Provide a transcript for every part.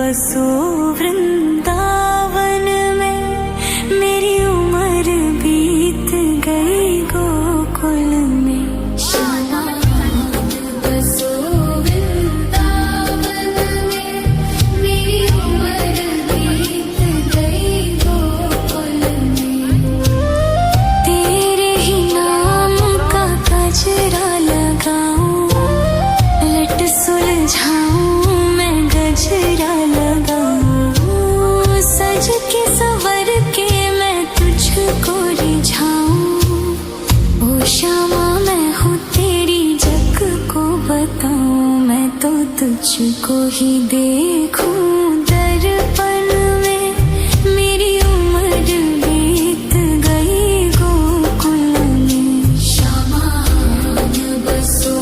बसो वृंदावन में, मेरी उम्र बीत गई गोकुल में। श्यामा बसो वृंदावन में, मेरी उम्र बीत गई गोकुल में। तेरे ही नाम का गजरा लगाऊं, लट सुलझाऊं, गजरा लगाऊं, सज के संवर के मैं तुझको रिझाऊं। ओ श्यामा मैं हूँ तेरी, जग को बताऊं, मैं तो तुझको ही देखूं दर्पण में, मेरी उम्र बीत गई गोकुल में। श्यामा बसो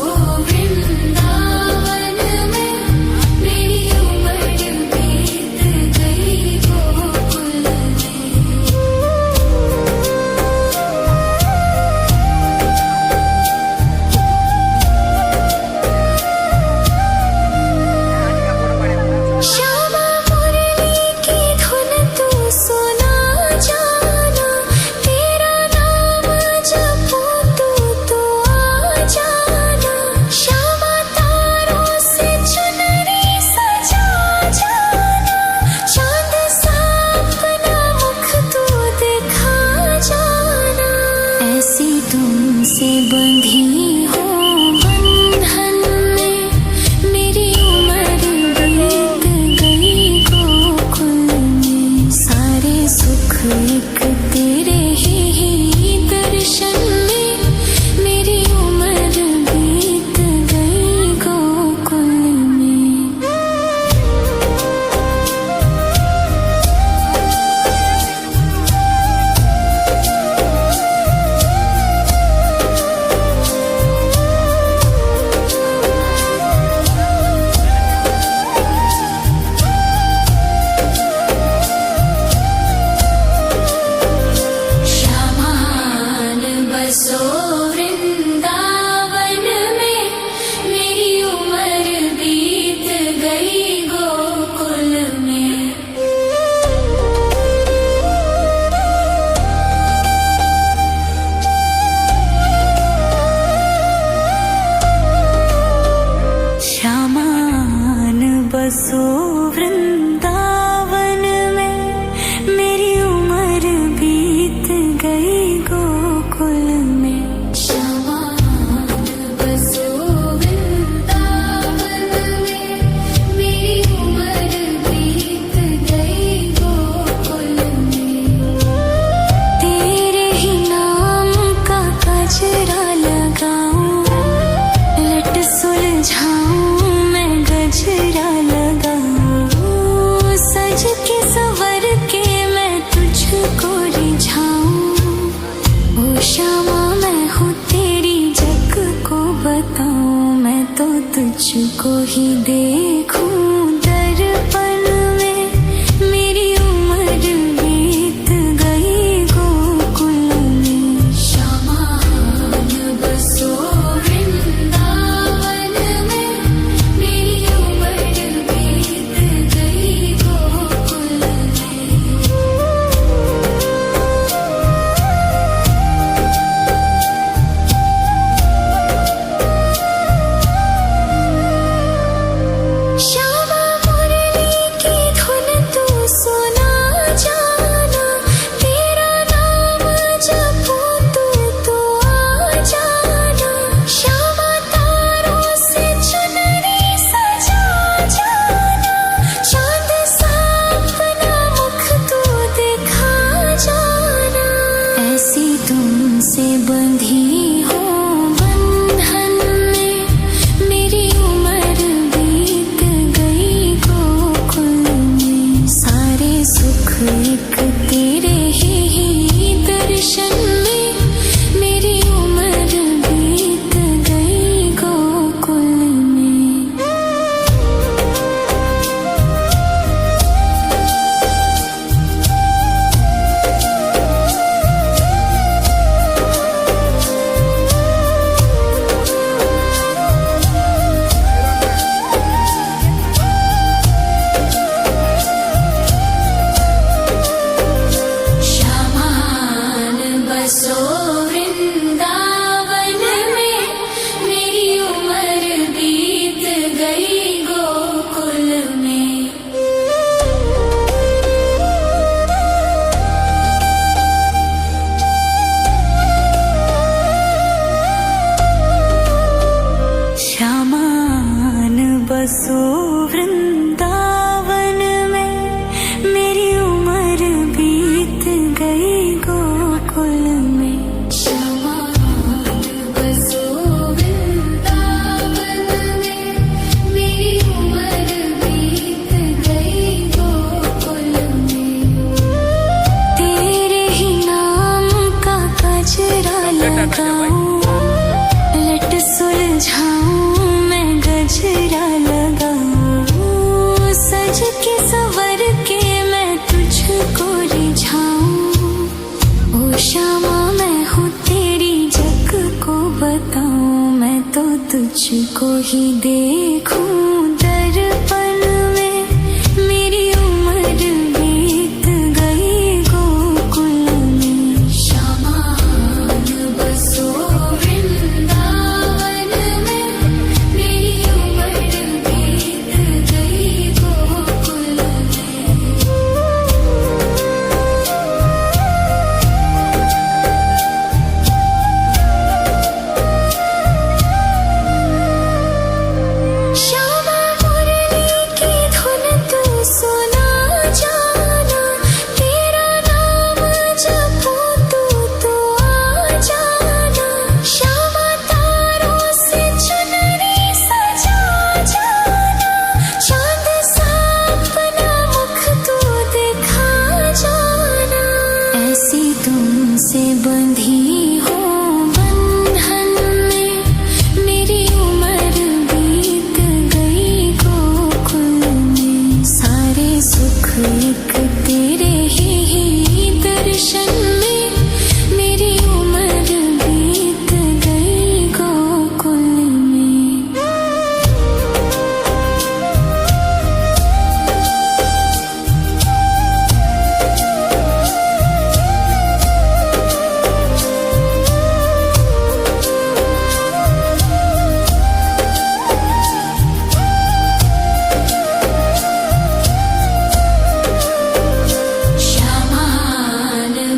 तुमसे बंधी हो बंधन में, मेरी उम्र बीत गई गोकुल में। सारे सुख एक तेरे ही दर्शन में, मेरी उम्र बीत गई गोकुल में। बसो वृंदावन में, मेरी उम्र बीत गई गोकुल में। श्यामान बसो वृंदावन में, मेरी उम्र बीत गई गोकुल में। श्यामा बसो वृंदावन में, मेरी उम्र बीत गई गोकुल में। तेरे ही नाम का गजरा लगाऊं, लट सुलझाऊं, मैं गजरा लगाऊं, सज के संवर के मैं तुझको रिझाऊं। ओ श्यामा मैं हूँ तेरी, जग को बताऊं, मैं तो तुझको ही देखूं दर्पण में, मेरी उम्र बीत गई गोकुल में। श्यामा बसो वृंदावन में, मेरी उम्र बीत गई गोकुल में। श्यामा तुझको ही देखूं दर्पण में, मेरी उम्र बीत गई गोकुल में। श्यामान बसो वृंदावन में, मेरी उम्र बीत गई गोकुल में। श्यामा मुरली की धुन तू सुना जाना, तेरा नाम जपूं तू आ जाना। श्यामा तारों से चुनरी सजा जाना, चांद सा अपना मुख तू दिखा जाना। ऐसी तुमसे बंधी हो बंधन में, मेरी उम्र बीत गई गोकुल में। सारे सुख एक तेरे ही दर्शन में, मेरी उम्र बीत गई गोकुल में।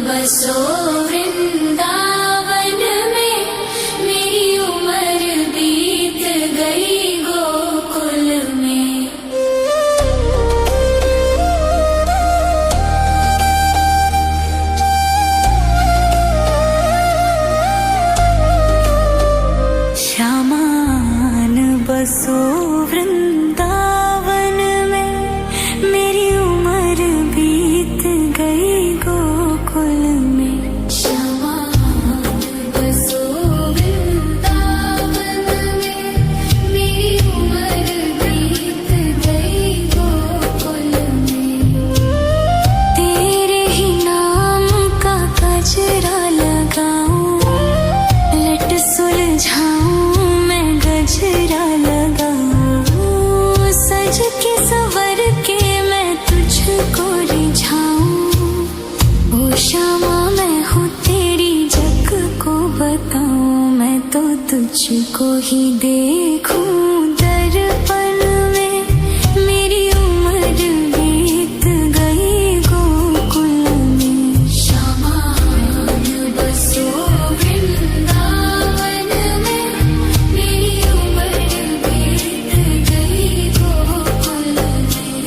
श्यामान बसो वृंदावन में, मेरी उम्र बीत गई गोकुल में। श्यामान बसो वृंदावन में, मेरी उम्र बीत गई गोकुल में। श्यामान बसो वृंदावन में, मेरी उम्र बीत गई गोकुल में। तेरे ही नाम का गजरा लगाऊं, लट सुलझाऊं मैं गजरा लगाऊं। सज के संवर के मैं तुझको रिझाऊं। ओ श्यामा मैं हूँ तेरी जग को बताऊं, मैं तो तुझको ही देखूं दर्पण में, मेरी उम्र बीत गई गोकुल में। श्यामान बसो वृंदावन में, मेरी उम्र बीत गई गोकुल में।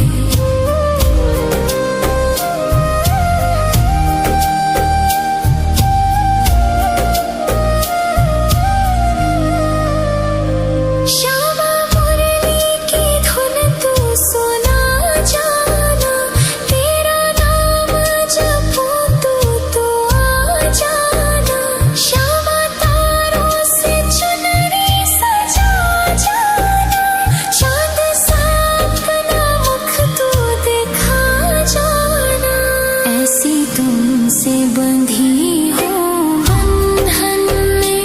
श्यामा मुरली की धुन तू सुना जाना, तेरा नाम जपूं तू आ जाना। श्यामा तारों से चुनरी सजा जाना, चांद सा अपना मुख तू दिखा जाना। ऐसी तुमसे बंधी हो बंधन में,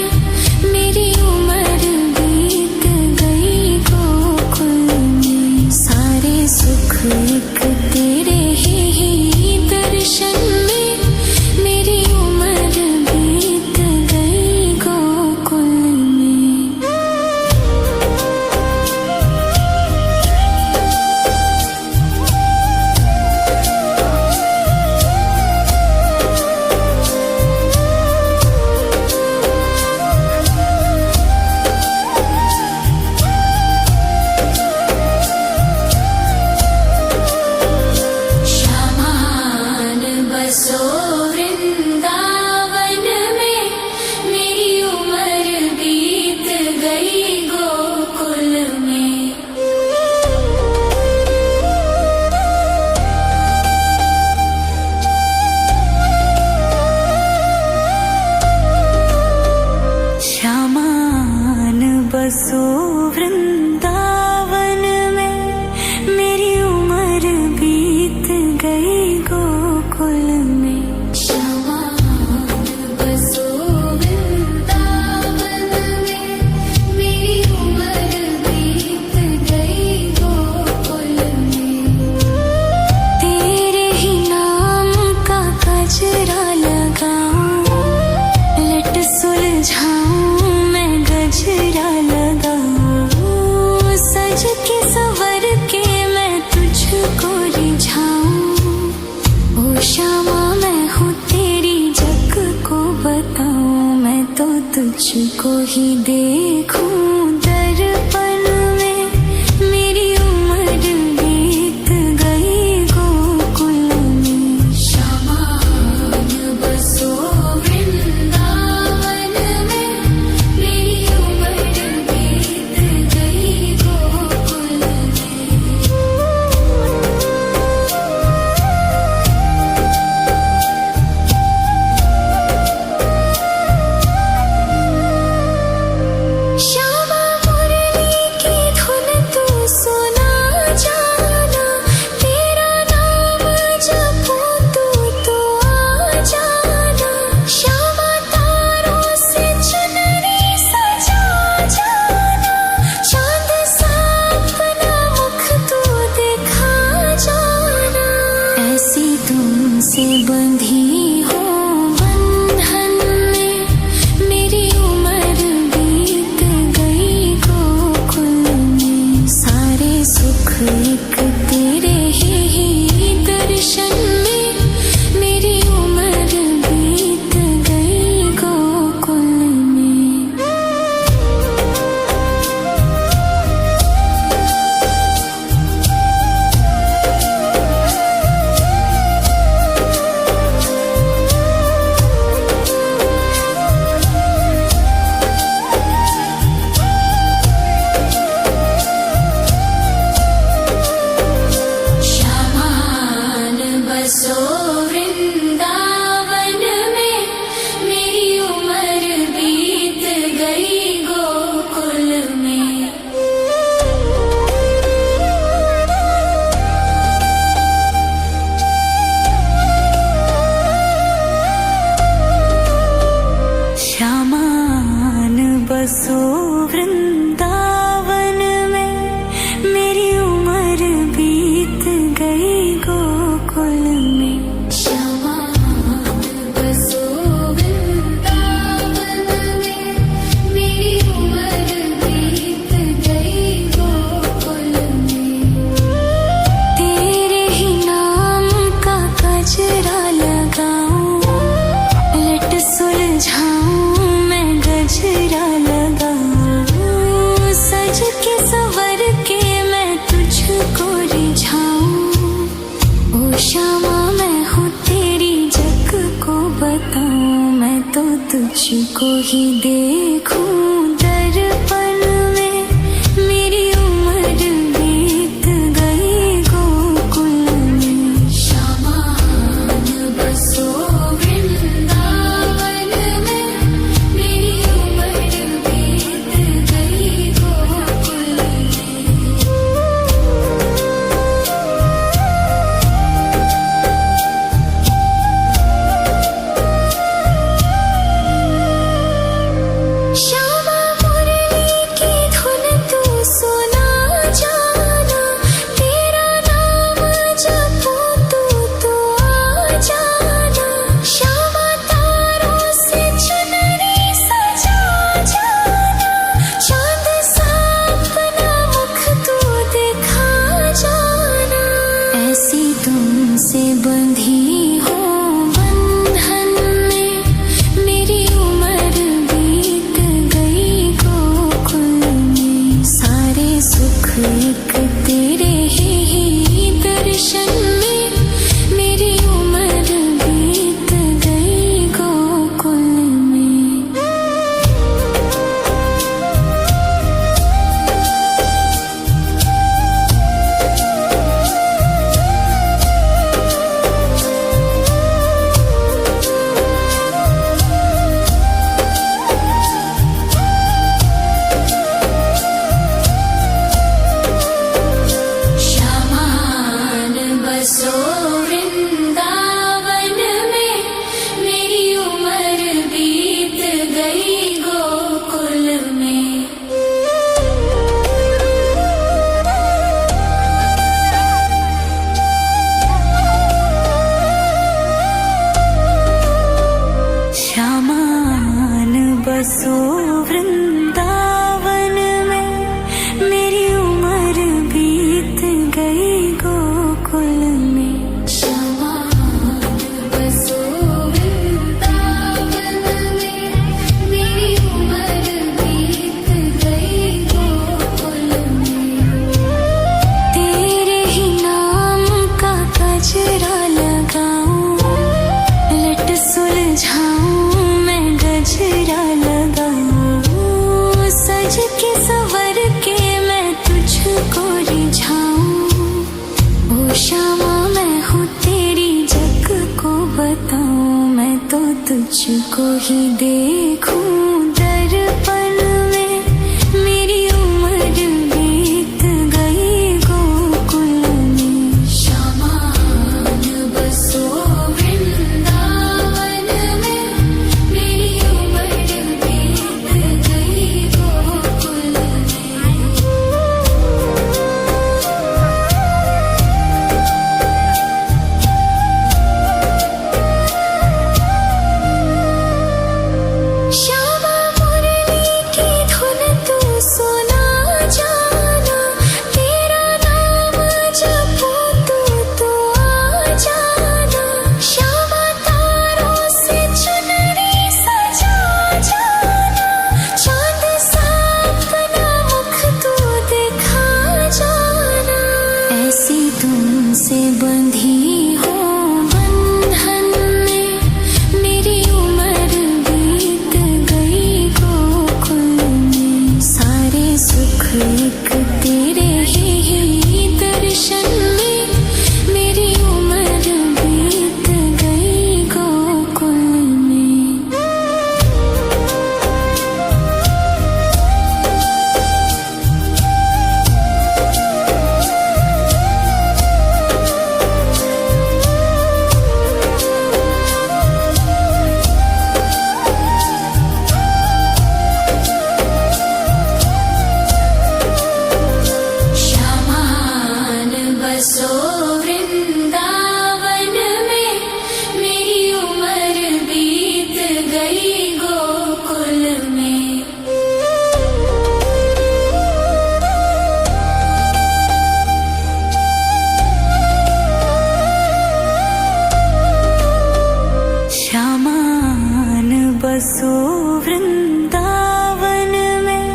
मेरी उम्र बीत गई गोकुल में। सारे सुख एक तेरे ही दर्शन में, मेरी उम्र बीत गई गोकुल में। तुझको ही देखूं दर्पण में, मेरी उम्र बीत गई गोकुल में। श्यामान बसो वृंदावन में, मेरी उम्र बीत गई गोकुल में। श्यामा मुरली की धुन तू सुना जाना, तेरा नाम जपूं तू तो आ जाना। श्यामा तारों से चुनरी सजा जाना, चांद सा अपना मुख तू दिखा जाना। ऐसी तुमसे बंधी हो बंधन में, मेरी उम्र बीत गई गोकुल में। सारे सुख एक तेरे ही दर्शन में, मेरी उम्र बीत गई गोकुल में। श्यामान बसो वृंदावन में, मेरी उम्र बीत गई गोकुल में। श्यामान बसो वृंदावन में, मेरी उम्र बीत गई गोकुल में। श्यामान बसो वृंदावन में, मेरी उम्र बीत गई गोकुल में। तेरे ही नाम का गजरा लगाऊं, लट सुलझाऊं मैं गजरा लगाऊं। सज के संवर के मैं तुझको रिझाऊं। ओ श्यामा मैं हूँ तेरी जग को बताऊं, मैं तो तुझको ही देखूं दर्पण में, मेरी उम्र बीत गई गोकुल में। श्यामान बसो वृंदावन में, मेरी उम्र बीत गई गोकुल में। श्यामा मुरली की धुन तू सुना जाना, तेरा नाम जपूं तू तो आ जाना। श्यामा तारों से चुनरी सजा जाना, चांद सा अपना मुख तू दिखा जाना। ऐसी तुमसे बंधी हो बंधन में, मेरी उम्र बीत गई गोकुल में। सारे सुख एक तेरे ही दर्शन में, मेरी उम्र बीत गई गोकुल में। श्यामान बसो वृंदावन में, मेरी उम्र बीत गई गोकुल में। श्यामान बसो वृंदावन में, मेरी उम्र बीत गई गोकुल में। शामा मैं हूँ तेरी, जग को बताऊं मैं तो तुझको ही देखूं। दर्पण में मेरी उम्र बीत गई गोकुल में। शामान बसो वृंदावन में, मेरी उम्र बीत गई गोकुल में। श्यामा मुरली की धुन तू सुना जाना, तेरा नाम जपूं तू आ जाना। श्यामा तारों से चुनरी सजा जाना, चांद सा अपना मुख तू दिखा जाना। ऐसी तुमसे बंधी हो बंधन में, मेरी उम्र बीत गई गोकुल में। सारे सुख एक तेरे ही दर्शन में, मेरी उम्र बीत गई गोकुल में। श्यामान बसो वृंदावन में, मेरी उम्र बीत गई गोकुल में। श्यामान बसो वृंदावन में,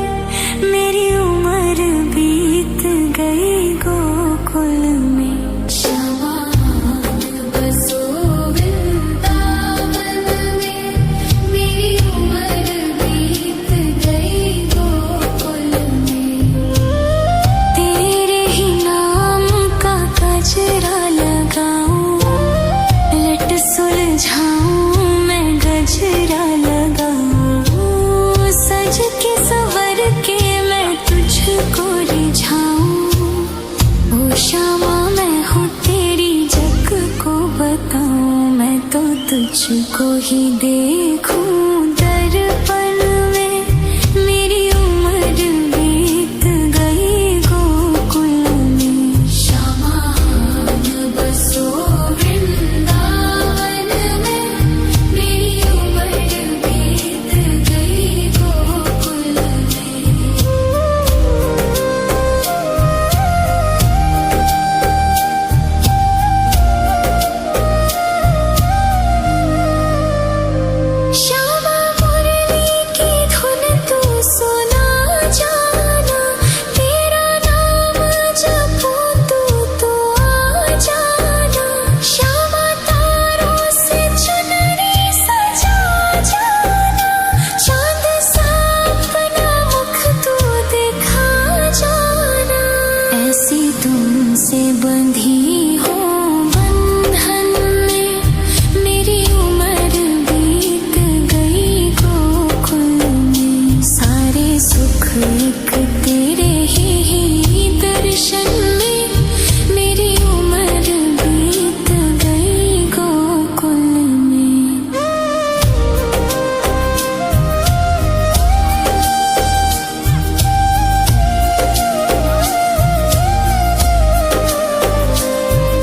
मेरी उम्र बीत गई गोकुल में। श्यामान बसो वृंदावन में, मेरी उम्र बीत गई गोकुल में। तेरे ही नाम का गजरा लगाऊं, लट सुलझाऊं मैं गजरा लगाऊं। सज के संवर के मैं तुझको रिझाऊं। ओ श्यामा मैं हूँ तेरी, जग को बताऊं मैं तो तुझको ही देखूं।